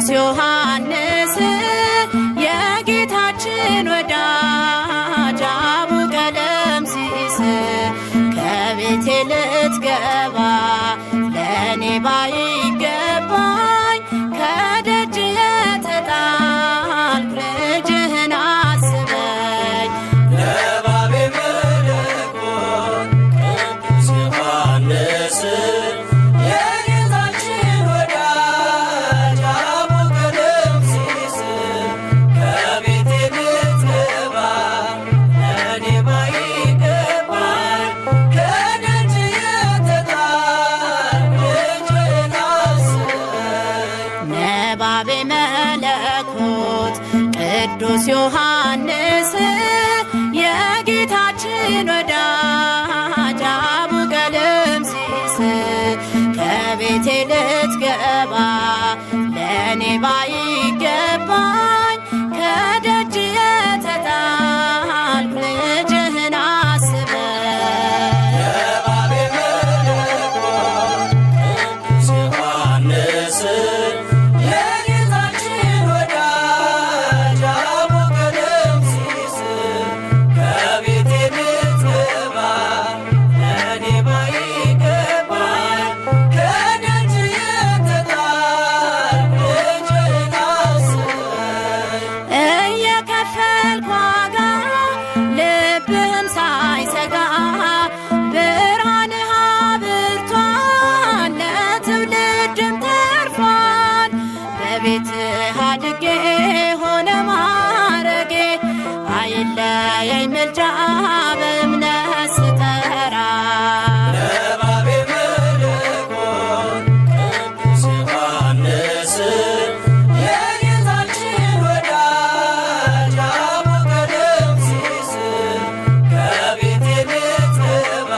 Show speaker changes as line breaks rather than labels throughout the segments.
ዮሐንስ የጌታችን ወዳጅ አቡ ቀለምሲስ ከቤቴ ልትገባ ለእኔ ባይገባኝ ከደጅ የተጣልኩ ልጅህን አስበኝ።
ነባቤ መለኮት ቅዱስ ዮሐንስ የጌታችን ወዳጅ አቡ ቀለምሲስ ከቤቴ ልትገባ ለእኔ ባይገባኝ ከደጅ የተጣልኩ ልጅህን አስበኝ።
ነባቤ መለኮት ቅዱስ ዮሐንስ የጌታችን ወዳጅ አቡ ቀለምሲስ ከቤቴ ልትገባ ለእኔ ባይገባኝ ከደጅ የተጣልኩ ልጅህን አስበኝ።
ነባቤ መለኮት ቅዱስ ዮሐንስ የጌታችን ወዳጅ አቡ ቀለምሲስ ከቤቴ ልትገባ ለእኔ ባይገባኝ ከደጅ የተጣልኩ ልጅህን አስበኝ።
እየከፈልኩ ዋጋ ልብህም ሳይሰጋ ብርሃንህ አብርቷል ለትውልድም ተርፏል። በቤትህ አድጌ ሆነ ማረጌ አይለየኝ ምልጃ በእምነት ስጠራ።
ነባቤ መለኮት ቅዱስ ዮሐንስ የጌታችን ወዳጅ አቡ ቀለምሲስ ከቤቴ ልትገባ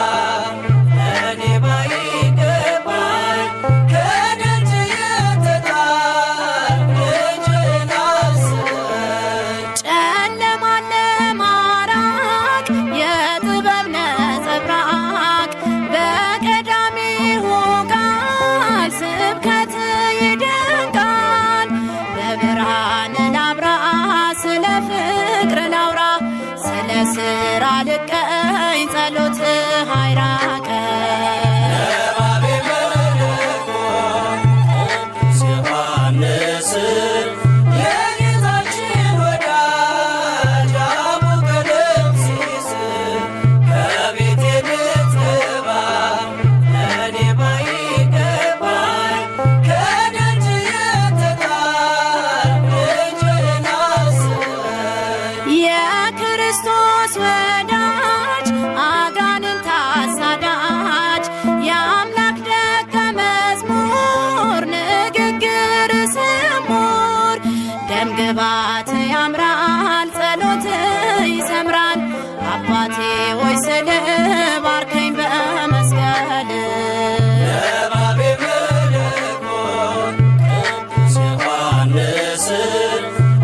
ለእኔ ባይገባኝ ከደጅ የተጣልኩ ልጅህን አስበኝ።
ጨለማን ለማራቅ የጥበብ ነጸብራቅ በቀዳሚው ቃል ስብከት ይደንቃል። በብርሃን ላብራ ስለ ፍቅር ላውራ ስለ ስራ ልቀኝ ጸሎትህ አይራቀኝ።
ነባቤ መለኮት ቅዱስ ዮሐንስ የጌታችን ወዳጅ አቡ ቀለምሲስ ከቤቴ ልትገባ ለእኔ ባይገባኝ ከደጅ የተጣልኩ ልጅህን አስበኝ።
የክርስቶስ ወዳጅ አጋንንት አሳዳጅ የአምላክ ደቀ መዝሙር ንግግር ስሙር ደምግባት ያምራል ጸሎት ይሰምራል። አባቴ ወይ ስል ባርከኝ በመስቀል።
ነባቤ መለኮት ቅዱስ ዮሐንስ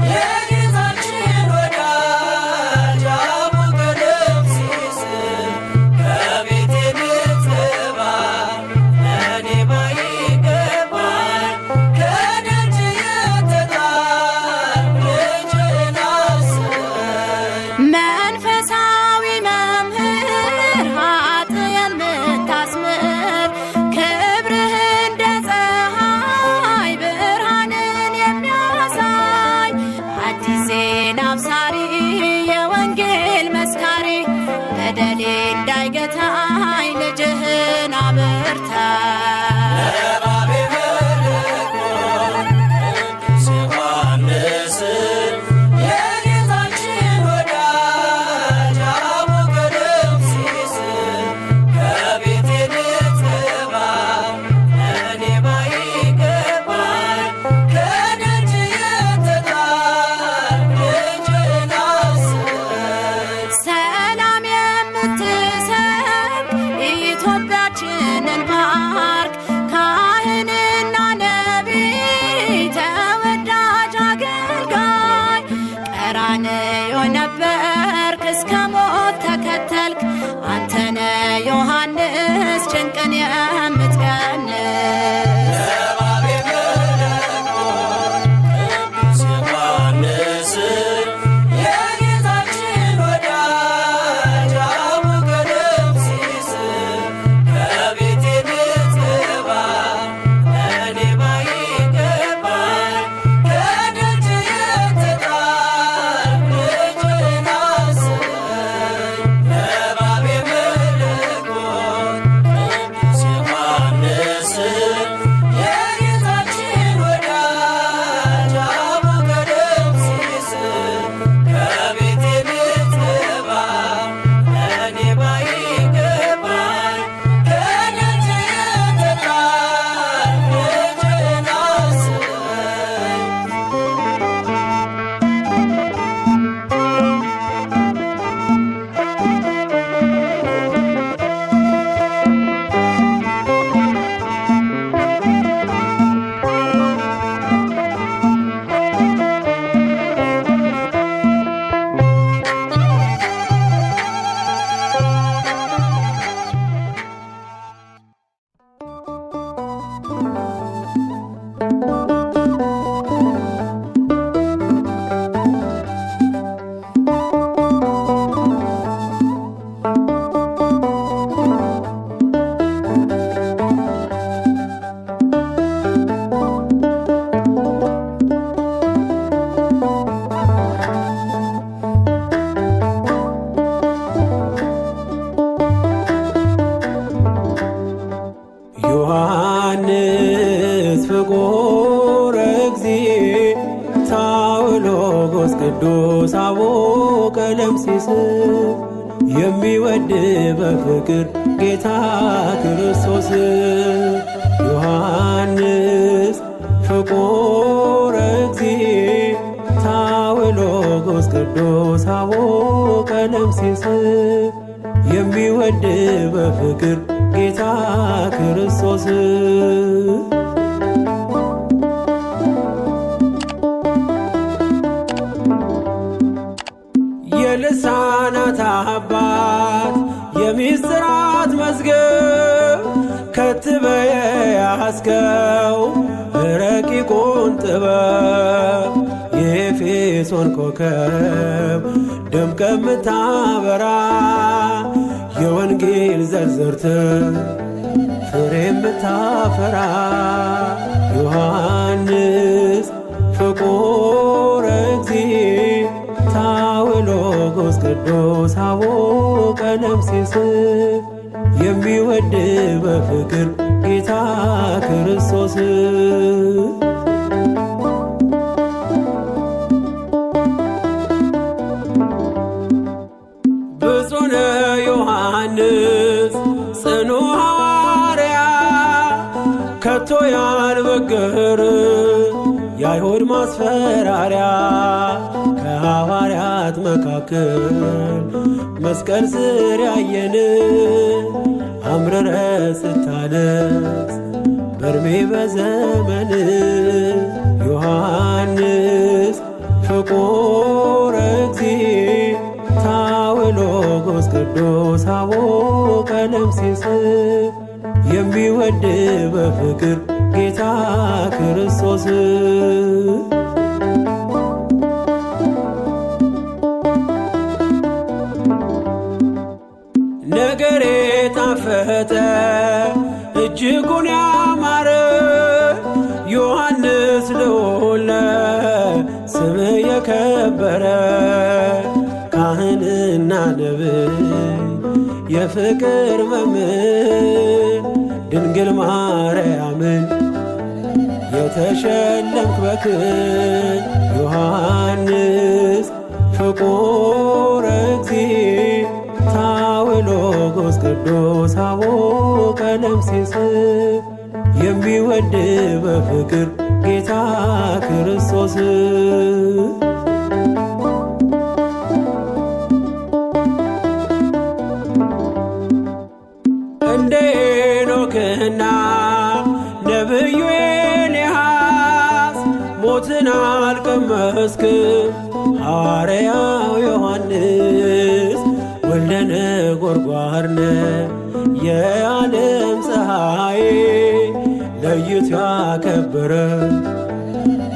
የጌታችን ወዳጅ አቡ ቀለምሲስ ከቤቴ ልትገባ ለእኔ ባይገባኝ ከደጅ የተጣልኩ ልጅህን አስበኝ።
መንፈሳዊ መምህር ኃጥእን የምታስምር ክብርህ እንደ ፀሐይ ብርሃንን የሚያሳይ
ቅዱስ አቡነ ቀለምሲስ የሚወድ በፍቅር ጌታ ክርስቶስ ዮሐንስ ፍቁረ እግዚእ ታውሎጎስ ቅዱስ አቡነ ቀለምሲስ የሚወድ በፍቅር ጌታ ክርስቶስ የልሳናት አባት የሚስጥራት መዝገብ ከትበየ ያስከው ረቂቁን ጥበብ የኤፌሶን ኮከብ ደምቀ ምታበራ የወንጌል ዘርዝርት ፍሬ ምታፈራ ዮሐንስ ፍቁረ እግዚእ ታውሎጎስ ቅዱስ አቡነ ቀለምሲስ የሚወድ በፍቅር ጌታ ክርስቶስ ብፁዕ ዮሐንስ ጽኑ ሐዋርያ ከቶ ያልበገር የአይሁድ ማስፈራሪያ ከሐዋርያት መካከል መስቀል ስር ያየን አምርረ ስታለቅስ በርሜ በዘመን ዮሐንስ ፍቁረ እግዚእ ታውሎጎስ ቅዱስ አቡነ ቀለምሲስ የሚወድ በፍቅር ጌታ ክርስቶስ ነገሬ ጣፈጠ እጅጉን ያማረ ዮሐንስ ልዑል ስም የከበረ ካህንና ነብይ የፍቅር መምህር ድንግል ማርያምን የተሸለምክ በክብር ዮሐንስ ፍቁረ እግዚእ ታውሎጎስ ቅዱስ አቡነ ቀለምሲስ የሚወድ በፍቅር ጌታ ክርስቶስ እንደ ሄኖክና ነብዩ ኤልያስ ሞትን አልቀመስክም ሐዋርያው ዮሐንስ ወልደ ነጎድጓድ የዓለም ፀሐይ ለይቶ ያከበረ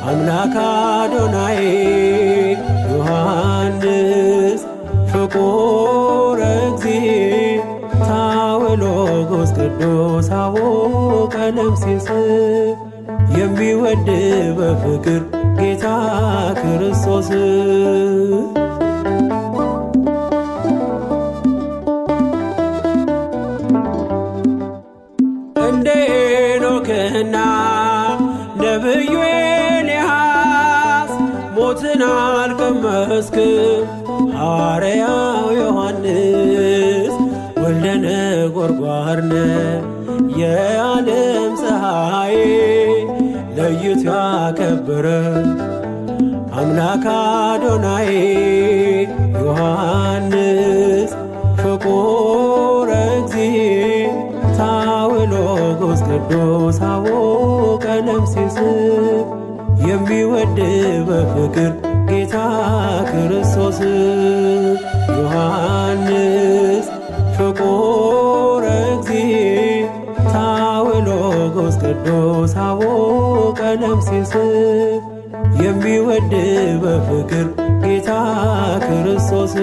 አምላክ አዶናይ ዮሐንስ ፍቁረ እግዚእ ታውሎጎስ ቅዱስ አቡነ ቀለምሲስ የሚወድ በፍቅር ጌታ ክርስቶስ እንደ ሄኖክና ነብዩ ኤልያስ ሞትን አልቀመስክም ሐዋርያው ዮሐንስ ወልደ ነጎድጓድ የዓለም ፀሐይ ለይቶ ያከበረ አምላክ አዶናይ ዮሐንስ ፍቁረ እግዚእ ታውሎጎስ ቅዱስ አቡነ ቀለምሲስ የሚወድ በፍቅር ጌታ ክርስቶስ ዮሐንስ ፍቁረ እግዚእ ታውሎጎስ ቅዱስ አቡነ ቀለምሲስ የሚወድ በፍቅር ጌታ ክርስቶስ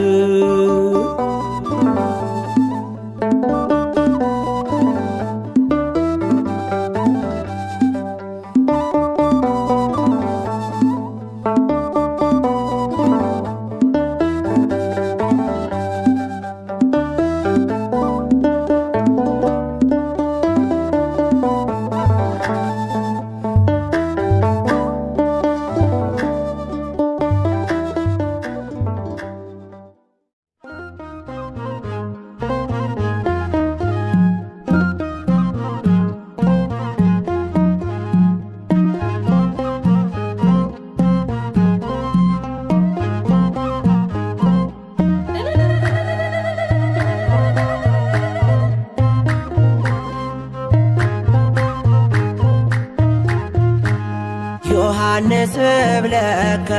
ለከ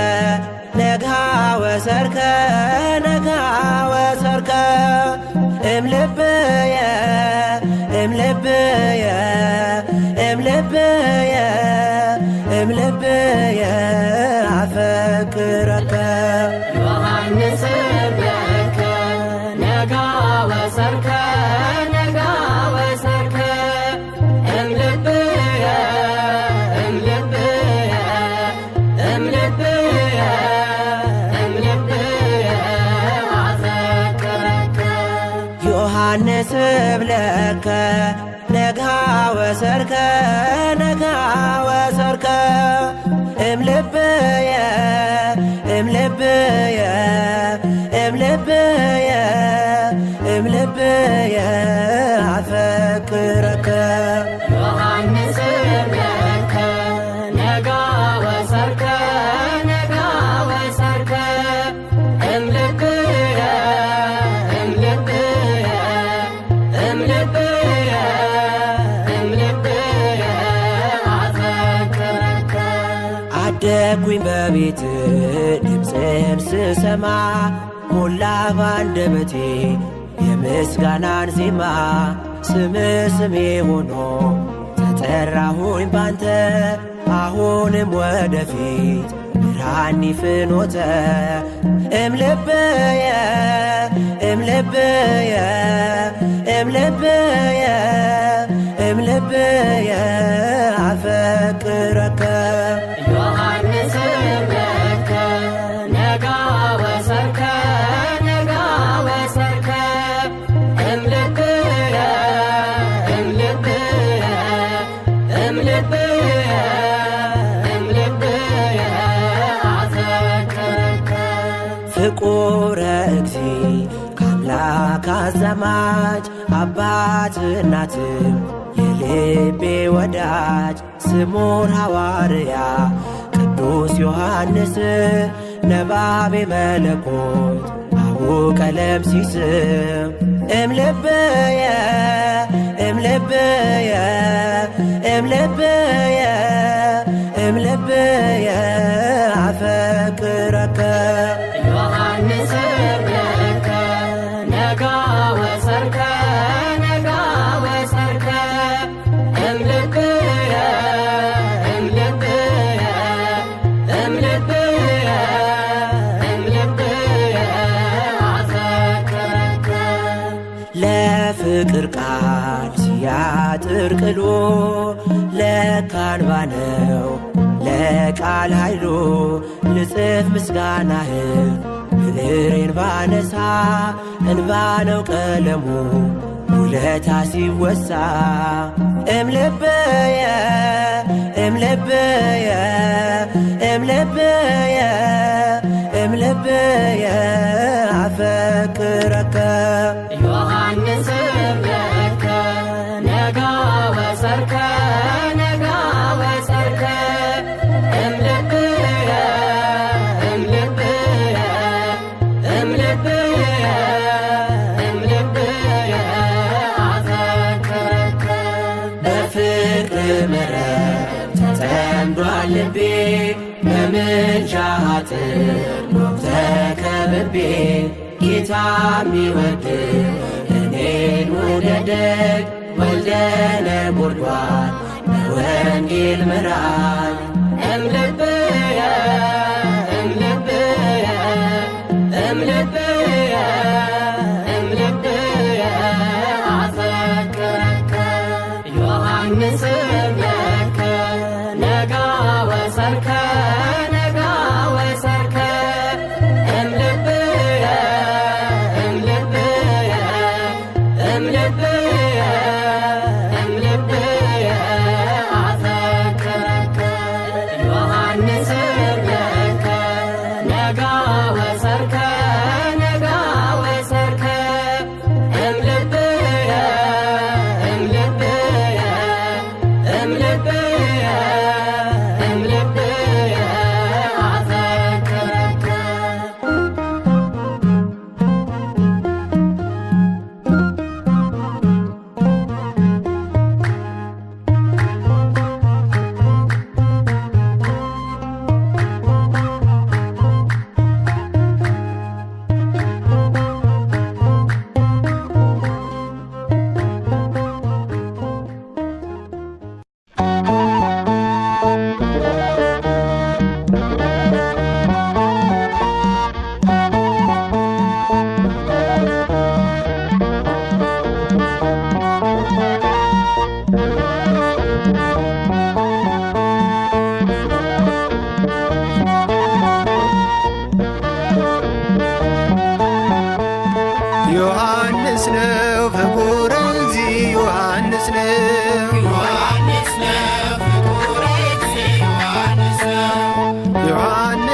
ነጋ ወሰርከ ነጋ ወሰርከ እምልብየ እምልብየ እምልብየ እምልብየ አፈቅረከ
ዮሐንስ ለከ ነጋ ወሰርከ ነጋ ወሰርከ እምልብየ እምልብየ እምልብየ እምልብየ አፈቅረከ
ዮሐንስ ብለከ ነጋ ወሰርከ ነጋ ወሰርከ እምልብየ እምልብየ እምልብየ እምልብየ አፈቅረከ
ዮሐንስ ለከ ነጋ ወሰርከ ነጋ ወሰርከ እምልብየ እምልብየ እምልብየ እምልብየ አፈቅረከ
አደግኩኝ በቤት ድምፅህን ስሰማ ሞላ ባንደበቴ የምስጋናን ዜማ ስሜ ሆኖ ተጠራሁኝ ባንተ አሁንም ወደፊት ብርሃኒ ፍኖተ እምልብየ እምልብየ እምልብየ እምልብየ አፈቅረከ
ዮሐንስ ለከ ነጋ ወሰርከ ነጋ ወሰርከ እምልብየ እምልብየ እምልብየ እምልብየ አፈቅረከ
ፍቁረ እግዚ ከአምላክ አዛማጅ አባት እናትም የልቤ ወዳጅ ስሙር ሐዋርያ ቅዱስ ዮሐንስ ነባቤ መለኮት አቡነ ቀለምሲስ እምልብየ እምልብየ እምልብየ እምልብየ አፈቅረከ
ዮሐንስ ለከ ነጋ ወሰርከ ነጋ ወሰርከ እምልብየ እምልብየ እምልብየ እምልብየ አፈቅረከ
ለፍቅር ቃል ሲያጥር ቅሎ ለካንባ ነው ለቃል ኃይሉ ልጽፍ ምስጋናህን ብዕሬን ባነሳ እንባ ነው ቀለሙ ውለታ ሲወሳ እምልብየ እምልብየ እምልብየ እምልብየ አፈቅረከ
ዮሐንስ ለከ ነጋ ወሰርከ ነጋ ወሰርከ እምልብየ እምልብየ እምልብየ እምልብየ አፈቅረከ
በፍቅር መረብ ተጠምዷል ልቤ በምልጃህ አጥር ተከብቤ ጌታ ሚወድ እኔን ውደደግ ወልደ ነጎድጓድ በወንጌል ምራኝ
እምልብየ እምልብየ እምልብየ እምልብየ አፈቅረከ ዮሐንስ ለከ ነጋ ወሰርከ ነጋ ወሰርከ እምልብየ እምልብየ እምልብየ እምልብየ አፈቅረከ ዮሐንስ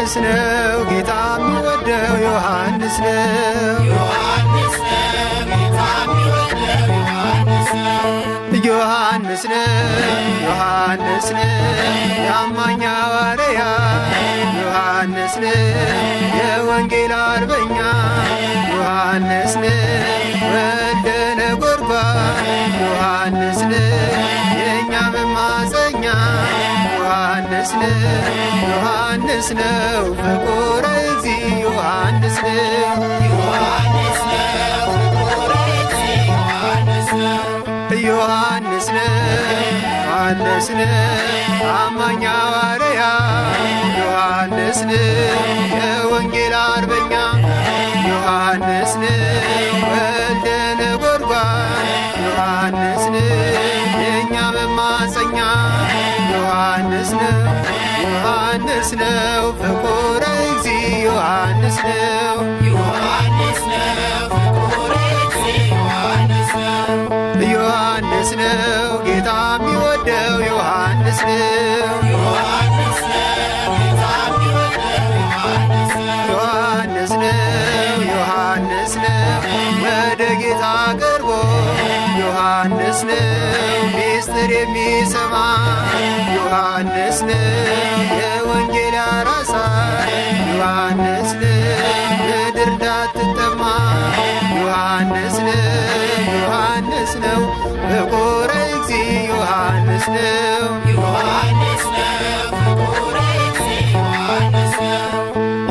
ዮሐንስ ነው ጌታ የሚወደው ዮሐንስ ነው።
ዮሐንስ ነው ጌታ የሚወደው ዮሐንስ ነው።
ዮሐንስ ነው ዮሐንስ ነው የአማኝ ሐዋርያ ዮሐንስ ነው የወንጌል አርበኛ ዮሐንስ ነው ወልደ ነጎድጓድ ዮሐንስ ነው የእኛ መማፀኛ ዮሐንስ ነው ዮሐንስ ነው ፍቁረ እግዚእ ዮሐንስ ነው።
ዮሐንስ ነው ፍቁረ እግዚእ ዮሐንስ ነው።
ዮሐንስ ነው ዮሐንስ ነው አማኝ ሐዋርያ ዮሐንስ ነው የወንጌል አርበኛ ዮሐንስ ነው ወልደ ነጎድጓድ ዮሐንስ ነው የእኛ መማፀኛ ዮሐንስ ነው ዮሐንስ ነው ፍቁረ እግዚእ ዮሐንስ ነው።
ዮሐንስ ነው ፍቁረ እግዚእ ዮሐንስ ነው።
ዮሐንስ ነው ጌታ የሚወደው ዮሐንስ ነው።
ዮሐንስ ነው ጌታ የሚወደው ዮሐንስ ነው።
ዮሐንስ ነው ዮሐንስ ነው ወደ ጌታ ቀርቦ ዮሐንስ ነው ሚስጥር የሚሰማ ዮሐንስ ነው የወንጌል አራሳይ ዮሐንስ ነው ምድር እንዳትጠማ ዮሐንስ ነው ዮሐንስ ነው ፍቁረ እግዚእ ዮሐንስ ነው።
ዮሐንስ ነው ፍቁረ እግዚእ ዮሐንስ ነው።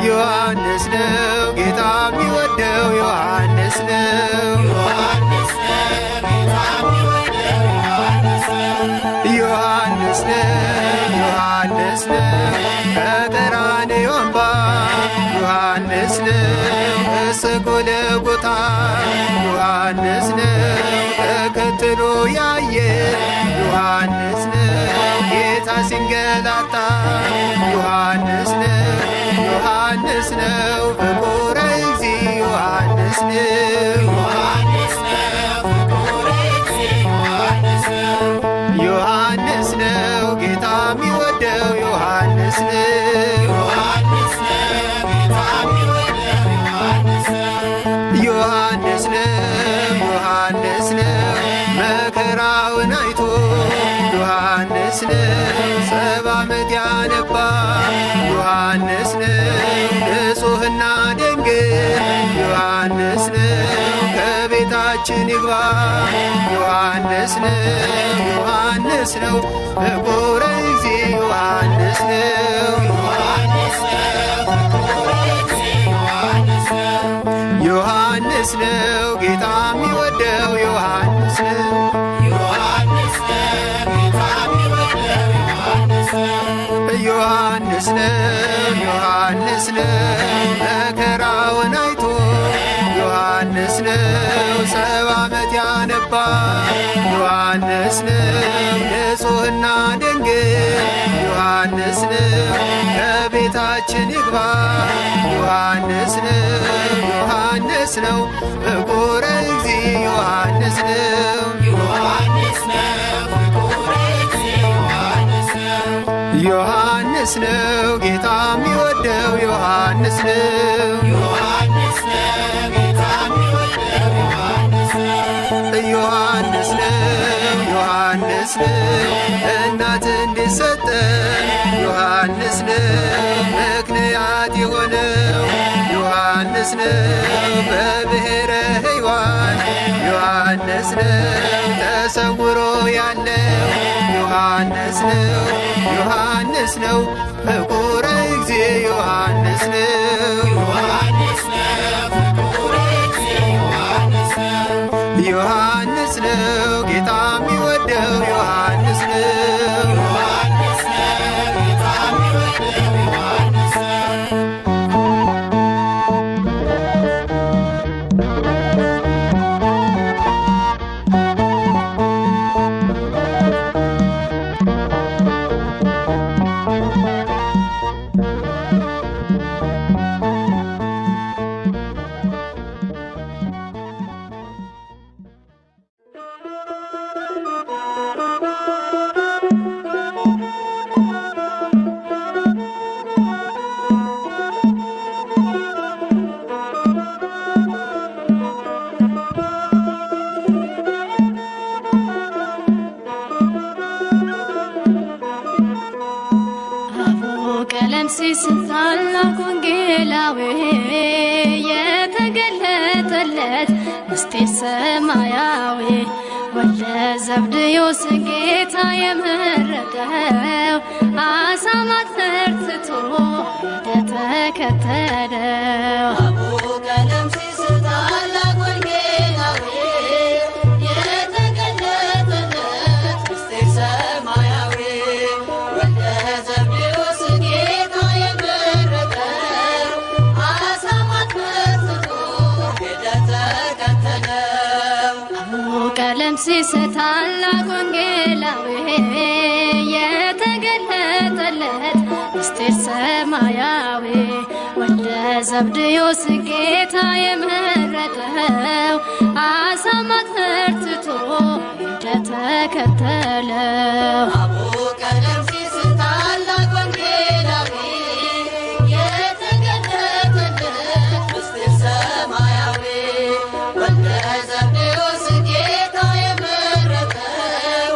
ዮሐንስ ነው ጌታ የሚወደው ዮሐንስ ነው።
ዮሐንስ ነው ጌታ የሚወደው ዮሐንስ ነው።
ዮሐንስ ነው ዮሐንስ ነው ከቀራንዮ አምባ ዮሐንስ ነው እስከ ጎልጎታ ዮሐንስ ነው ተከትሎ ያየ ዮሐንስ ነው ጌታ ሲንገላታ ዮሐንስ ነው ዮሐንስ ነው ፍቁረ እግዚእ ዮሐንስ ነው።
ዮሐንስ ነው ፍቁረ እግዚእ ዮሐንስ ነው።
ዮሐንስ ነው ጌታ የሚወደው ዮሐንስ ነው።
ዮሐንስ ነው ጌታ የሚወደው ዮሐንስ ነው።
ዮሐንስ ነው ዮሐንስ ነው መከራውን አይቶ ዮሐንስ ነው 70 ዓመት ያነባ ዮሐንስ ነው ንጹሕና ድንግል ዮሐንስ ነው ከቤታችን ይግባ ዮሐንስ ነው ዮሐንስ ነው ፍቁረ እግዚእ ዮሐንስ ነው።
ዮሐንስ ነው ፍቁረ እግዚእ ዮሐንስ ነው።
ዮሐንስ ነው ጌታ የሚወደው ዮሐንስ ነው።
ዮሐንስ ነው ጌታ የሚወደው ዮሐንስ ነው።
ዮሐንስ ነው ዮሐንስ ነው መከራውን አይቶ ዮሐንስ ነው 70 ዓመት ያነባ ዮሐንስ ነው ንጹሕና ድንግል ዮሐንስ ነው ከቤታችን ይግባ ዮሐንስ ነው ዮሐንስ ነው ፍቁረ እግዚእ ዮሐንስ ነው።
ዮሐንስ ነው ፍቁረ እግዚእ ዮሐንስ ነው።
ዮሐንስ ነው ጌታ የሚወደው ዮሐንስ ነው።
ዮሐንስ ነው ጌታ የሚወደው ዮሐንስ ነው።
ዮሐንስ ነው ዮሐንስ ነው እናት እንዲሰጠን ዮሐንስ ነው ምክንያት የሆነው ዮሐንስ ነው በብሔረ ሕያዋን ዮሐንስ ነው ተሰውሮ ያለው ዮሐንስ ነው ዮሐንስ ነው ፍቁረ እግዚእ ዮሐንስ ነው።
ዮሐንስ ነው ፍቁረ እግዚእ ዮሐንስ ነው።
ዮሐንስ ነው ጌታ የሚወደው ዮሐንስ ነው።
ዮሐንስ ነው ጌታ የሚወደው ዮሐንስ ነው።
ቀለምሲስ ታላቅ ወንጌላዊ የተገለጠለት ምስጢር ሰማያዊ ወልደ ዘብዴዎስ ጌታ የመረጠው አሳማት ፈርትቶ እንደተከተለው
አቡ ቀለምሲስ ታላቅ ወንጌላዊ የተገለጠለት ምስጢር ሰማያዊ ወልደ ዘብዴዎስ ጌታ የመረጠው አሳማት ፈርትቶ እንደተከተለው
አቡ ቀለምሲስ ታላቅ ወንጌላዊ የተገለጠለት ምስጢር ሰማያዊ ወልደ ዘብዴዎስ ጌታ የመረጠው አሳማት ፈርትቶ እንደተከተለው
አቡ ቀለምሲስ ታላቅ ወንጌላዊ የተገለጠለት ምስጢር ሰማያዊ ወልደ ዘብዴዎስ ጌታ የመረጠው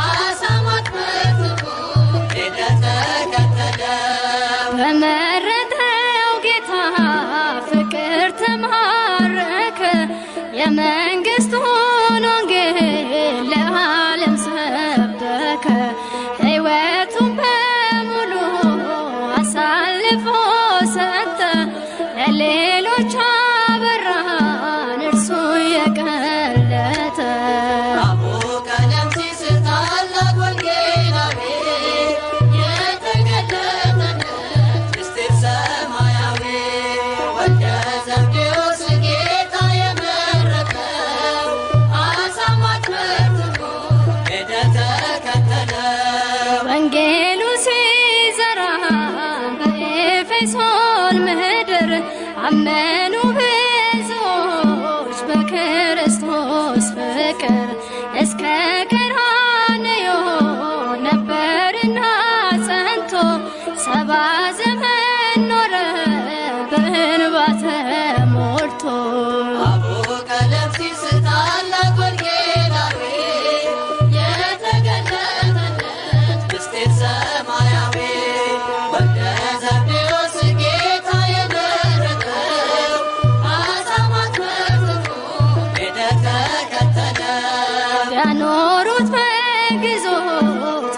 አሳማት ፈርትቶ እንደተከተለው
በመረጠው ጌታ ፍቅር ተማረከ የመንግሥቱን ወንጌል ለዓለም ሰበከ ሕይወቱን በሙሉ አሳልፎ ሰጠ ለሌሎች አበራን እርሱ የቀለጠ
አቡ ቀለምሲስ ታላቅ ወንጌላዊ የተገለጠለት ምስጢር ሰማያዊ ወልደ ዘብዴዎስ ጌታ የመረጠው አሳማት ፈርትቶ እንደተከተለው
ወንጌሉ ሲዘራ በኤፌሶን ምድር አመኑ ብዙዎች በክርስቶስ ፍቅር እስከ ቀራንዮ ነበርና ጸንቶ 70 ዘመን ኖረ በእንባ ተሞልቶ
አቡ ቀለምሲስ ታላቅ ወንጌላዊ የተገለጠለት ምስጢር ሰማያዊ ወልደ ዘብዴዎስ ጌታ የመረጠው አሳማት ፈርትቶ እንደተከተለው
ያኖሩት በግዞት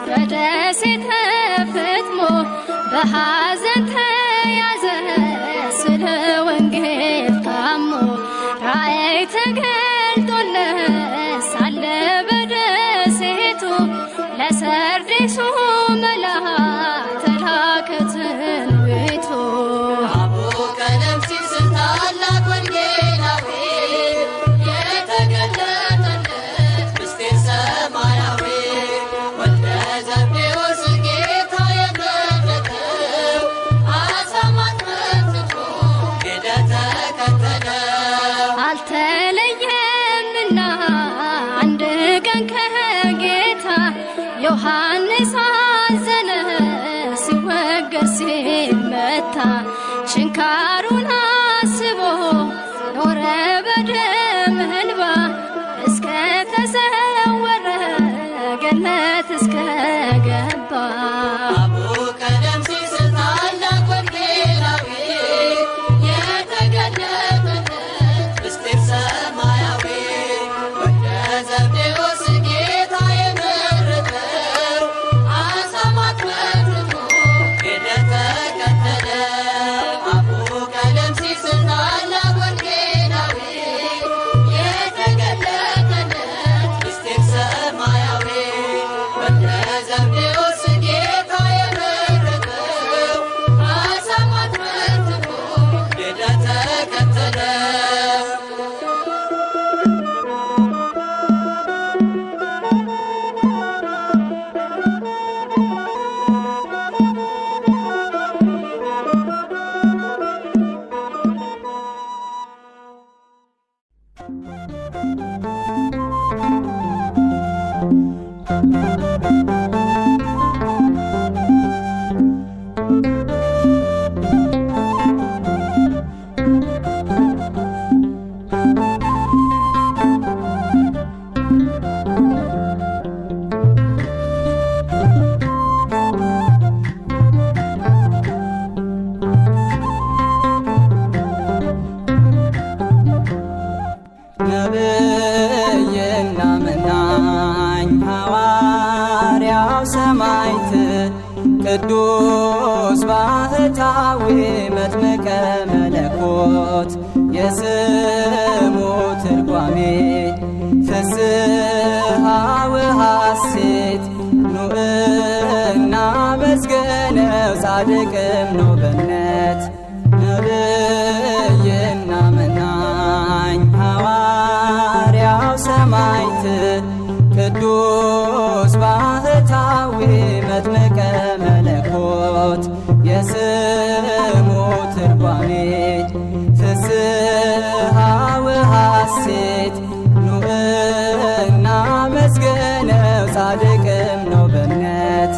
በደሴተ ፍጥሞ በሐዘን ተያዘ ስለ ወንጌል ታሞ ራእይ ተገልጦለት ሳለ በደሴቱ ለሰርዴሱ መልአክ ተላከ ትንቢቱ
አቡ ቀለምሲስ ታላቅ ወንጌላዊ የተገለጠለት ምስጢር ሰማያዊ ወልደ ዘብዴዎስ ጌታ የመረጠው አሳማት ፈርትቶ እንደተከተለው
አልተለየምና አንድ ቀን ከጌታ ዮሐንስ አዘነ ሲወገር ሲመታ ችንካሩን አስቦ ኖረ በደም እንባ እስከ ተሰወረ ገነት እስከ ገባ
አቡ ቀለምሲስ ታላቅ ወንጌላዊ የተገለጠለት ምስጢር ሰማያዊ ወልደ ዘብዴዎስ ጌታ የመረጠው አሳማት ፈርትቶ እንደተከተለው አቡ ቀለምሲስ
ቅዱስ ባህታዊ መጥምቀ መለኮት የስሙ ትርጓሜ ፍስሐ ወሐሴት ኑዕና መስገነው ጻድቅም ነው በእምነት ነቢይና መናኝ ሐዋርያው ሰማዕት ቅዱስ ባህታዊ መጥምቀ መለኮት የስሙ ትርጓሜ ፍስሐ ወሐሴት ኑዕና መስገነው ጻድቅም ነው በእምነት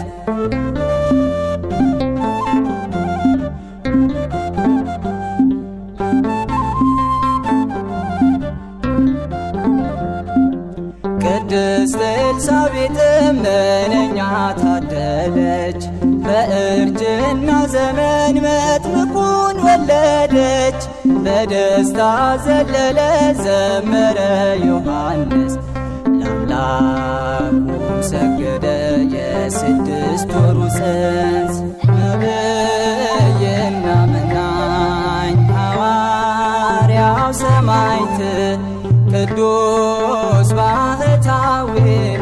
ቅድስት ኤልሳቤጥም ምንኛ ታደለች በእርጅና ዘመን መጥምቁን ወለደች። በደስታ ዘለለ ዘመረ ዮሐንስ ለአምላኩም ሰገደ የስድስት ወሩ ጽንስ ነቢይና መናኝ ሐዋርያው ሰማዕት ቅዱስ ባህታዊ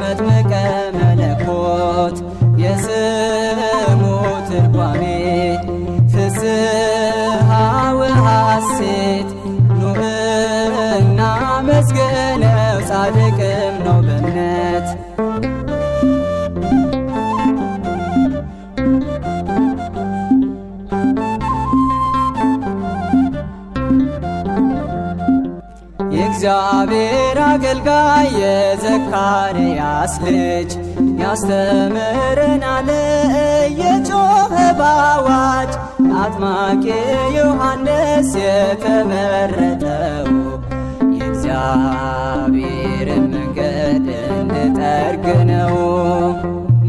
መጥምቀ መለኮት የስሙ ትርጓሜ ፍስሐ ወሐሴት ኑዕና መስገነው ጻድቅም ነው በእምነት የእግዚአብሔር አገልጋይ የዘካርያስ ልጅ ያስተምረናል እየጮኸ በአዋጅ አጥማቂ ዮሐንስ የተመረጠው የእግዚአብሔርን መንገድ እንድጠርግ ነው።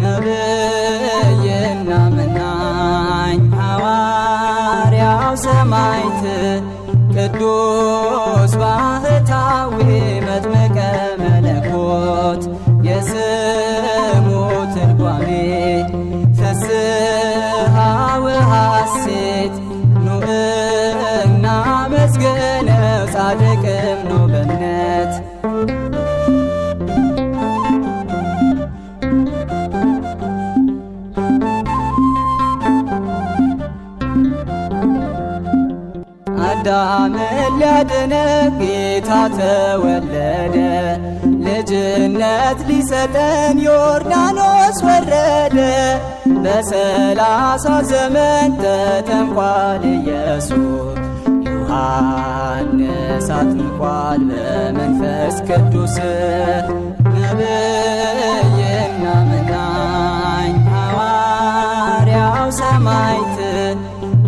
ነቢይና መናኝ ሐዋርያው ሰማዕት ቅዱስ ባህታዊ መጥምቀ መለኮት የስሙ ትርጓሜ ፍስሐ ወሐሴት ኑዕና መስገነው ጻድቅም ነው በእምነት አዳምን ሊያድነን ጌታ ተወለደ። ልጅነት ሊሰጠን ዮርዳኖስ ወረደ። በ30 ዘመን ተጠምቋል ኢየሱስ ዮሐንስ አጥምቋል በመንፈስ ቅዱስ ነቢይና መናኝ ሐዋርያው ሰማዕት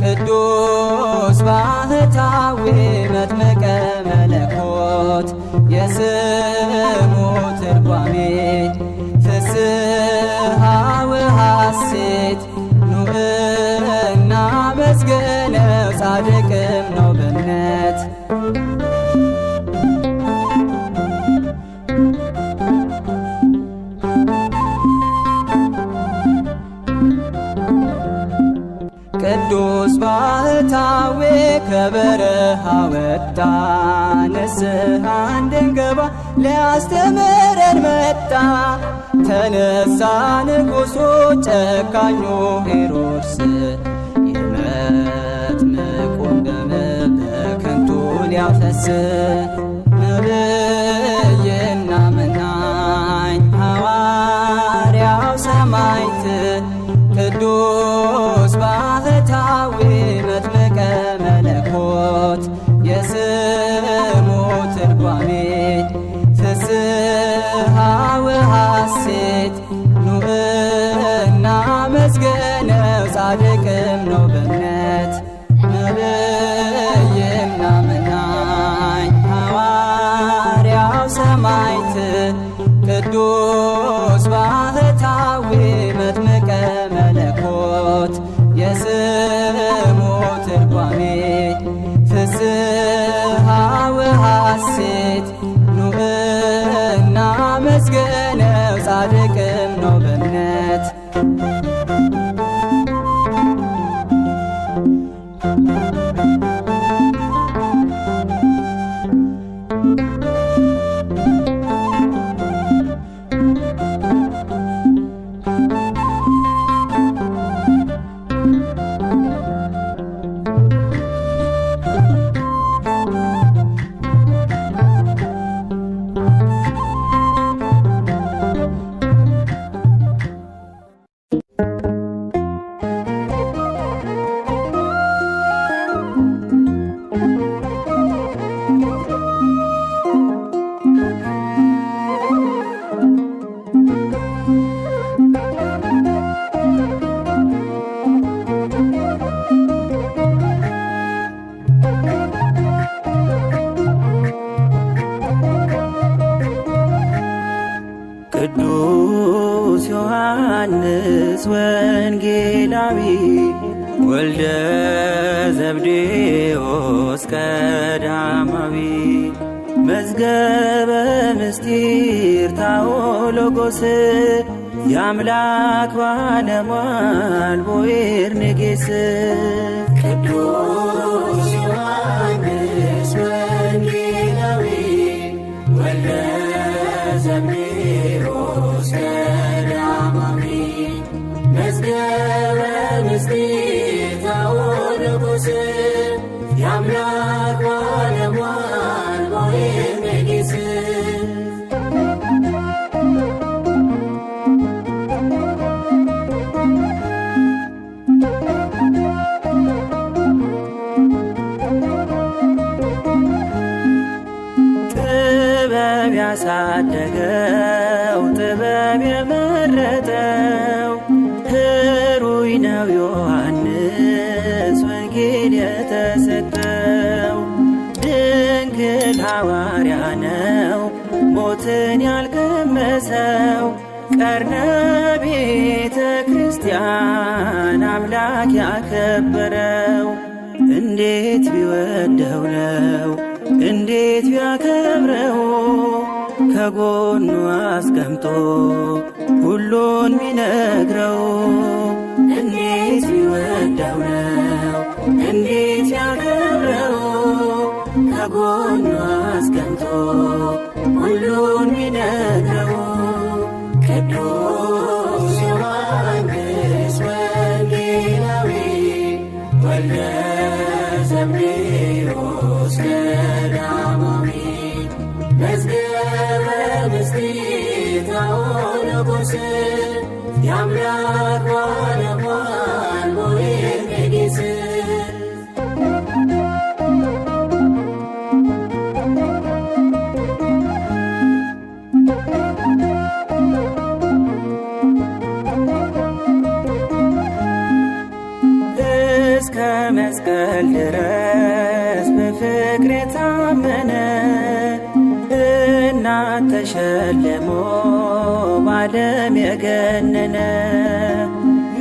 ቅዱስ ባህታዊ መጥምቀ መለኮት የስሙ ትርጓሜ ፍስሐ ወሐሴት ኑዕና መስገነው ጻድቅም ነው በእምነት ቅዱስ ባህታዊ ከበረሃ ወጣ ንስሐ እንድንገባ ሊያስተምረን መጣ። ተነሳ ንጉሡ ጨካኙ ሄሮድስ የመጥምቁን ደም በከንቱ ሊያፈስ ነቢይና መናኝ ሐዋርያው ሰማዕት ቅዱስ ባህታዊ መጥምቀ መለኮት የስሙ ትርጓሜ ፍስሐ ወሐሴት ኑዕና መስገነው ጻድቅም ነው በእምነት ነቢይና መናኝ ሐዋርያው ሰማዕት ቅዱስ ባህታዊ መጥምቀ መለኮት የስሙ ትርጓሜ ፍስሐ ወሐሴት ኑዕና መስገነው ጻድቅም ነው በእምነት ቅዱስ ዮሐንስ ወንጌላዊ ወልደ ዘብዴዎስ ቀዳማዊ መዝገበ ምስጢር ታኦሎጎስ የአምላክ ባለሟል ቦኤርኔጌስ ቅዱስ ዮሐንስ ወንጌላዊ ወልደ ዘብዴዎስ ቀዳማዊ መዝገበ ምስጢር ታኦሎጎስ የአምላክ ባለሟል ቦኤርኔጌስ ጥበብ ያሳደገው ጥበብ የመረጠው ህሩይ ነው ዮሐንስ ወንጌል የተሰጠው ድንግል ሐዋርያ ነው ሞትን ያልቀመሰው ቀርነ ቤተ ክርስቲያን አምላክ ያከበረው እንዴት ቢወደው ነው እንዴት ቢያከብረው ከጎኑ አስቀምጦ ሁሉን ሚነግረው እንዴት ቢወደው ነው እንዴት ያከብረው ከጎኑ አስቀምጦ ሁሉን ሚነግረው ቅዱስ ዮሐንስ ወንጌላዊ ወልደ ዘብዴዎስ ቀዳማዊ መዝገበ ምስጢር ታኦሎጎስ የአምላክ ባለሟል ቦኤርኔጌስ እስከ መስቀል ድረስ በፍቅር የታመነ እናት ተሸልሞ ባለም የገነነ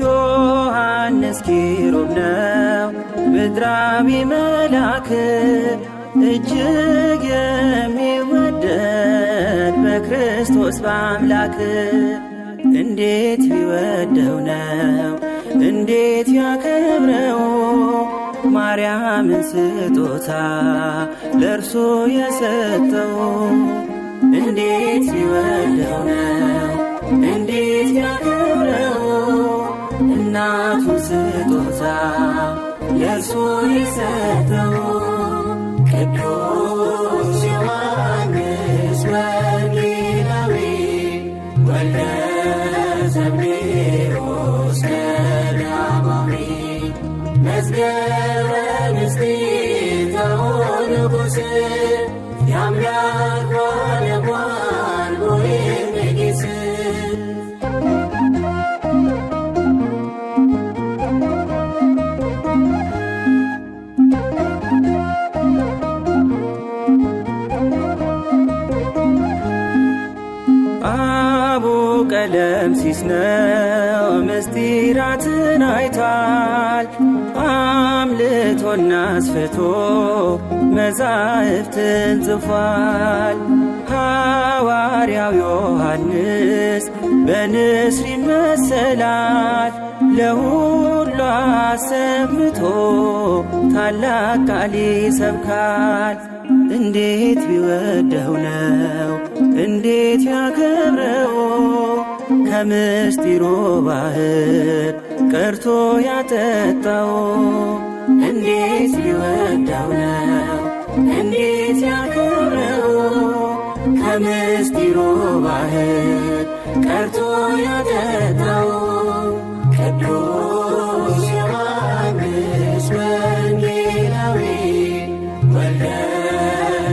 ዮሐንስ ኪሩብ ነው ምድራዊ መልአክ እጅግ የሚወደድ በክርስቶስ በአምላክ እንዴት ቢወደው ነው እንዴት ያከብረው ማርያምን ስጦታ ለእርሱ የሰጠው እንዴት ቢወደው ነው እንዴት ያከብረው እናቱን ስጦታ ለእርሱ የሰጠው ቅዱስ ዮሐንስ ወንጌላዊ ወልደ ዘብዴዎስ ቀዳማዊ መዝገበ ምስጢር ታኦሎጎስ የአምላክ ባለሟል ቦኤርኔጌስ አቡ ቀለምሲስ ነው ምስጢራትን አይቷል አምልቶና አስፍቶ መዛሕፍትን ጽፏል ሐዋርያው ዮሐንስ በንስር ይመሰላል ለሁሉ አሰምቶ ታላቅ ቃል ይሰብካል። እንዴት ቢወደው ነው እንዴት ያከብረው ከምስጢሩ ባህር ቀርቶ ያጠጣው። እንዴት ቢወደው ነው እንዴት ያከብረው ከምስጢሩ ባህር ቀርቶ ያጠጣው። ቅዱስ ዮሐንስ ወንጌላዊ ወልደ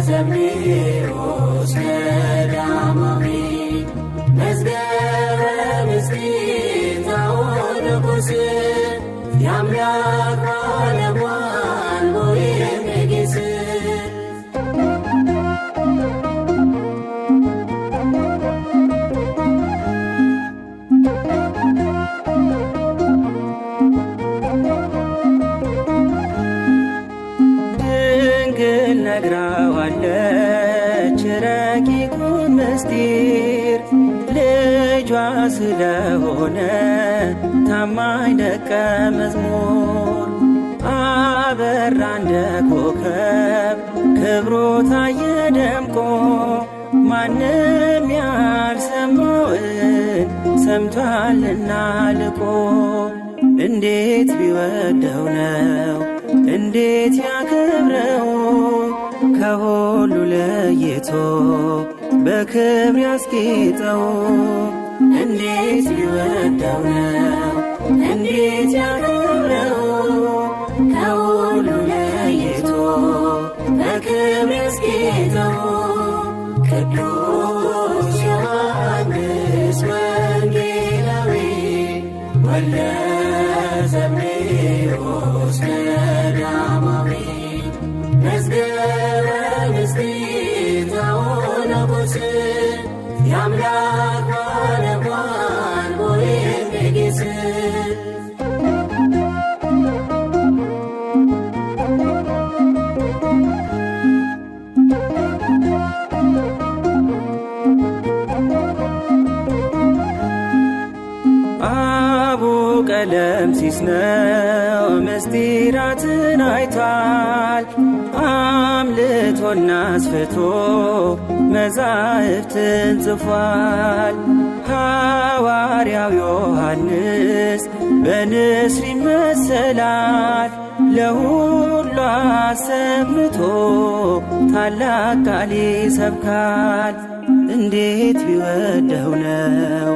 ዘብዴዎስ ቀዳማዊ መዝገበ ምስጢር ዘወንጉሥ የአምላክ ባለሟል ወይም ንግሥ። ድንግል ነግራዋለች ረቂቁን ምስጢር ልጇ ስለሆነ ታማኝ ደቀ መዝሙር። አበራ እንደ ኮከብ ክብሩ ታየ ደምቆ ማንም ያልሰማውን ሰምቷልና ልቆ። እንዴት ቢወደው ነው እንዴት ያከብረው ከሁሉ ለይቶ በክብር ያስጌጠው። እንዴት ቢወደው ነው እንዴት ያከብረው ከሁሉ ለይቶ በክብር ያስጌጠው። ቅዱስ ዮሐንስ ወንጌላዊ ወልደ ዘብዴዎስ ቀዳማዊ መዝገበ ምስጢር ዘወንጉሥ የአምላክ ባለሟል ወይም ንግሥ። አቡ ቀለምሲስ ነው ምስጢራትን አይቷል። አምልቶና አስፍቶ መዛሕፍትን ጽፏል። ሐዋርያው ዮሐንስ በንስር ይመሰላል። ለሁሉ አሰምቶ ታላቅ ቃል ይሰብካል። እንዴት ቢወደው ነው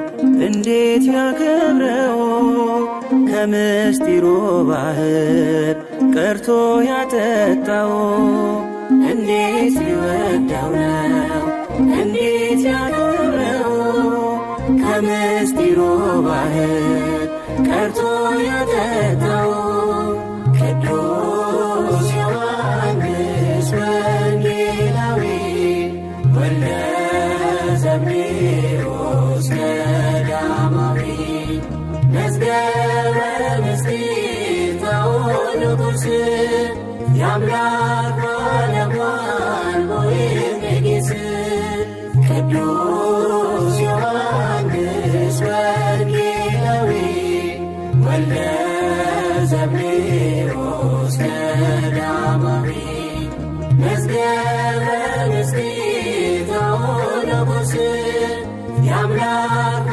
እንዴት ያከብረው ከምስጢሩ ባህር ቀርቶ ያጠጣው። እንዴት ቢወደው ነው እንዴት ያከብረው ከምስጢሩ ባህር ቀርቶ ያጠጣው። ቅዱስ ዮሐንስ ወንጌላዊ ወልደ ዘብዴዎስ ቀዳማዊ መዝገበ ምስጢር ዘወንጉሥ የአምላክ ባለሟል ወይም ንግሥ። ቅዱስ ዮሐንስ ወንጌላዊ ወልደ ዘብዴዎስ ቀዳማዊ መዝገበ ምስጢር ዘወንጉሥ የአምላክ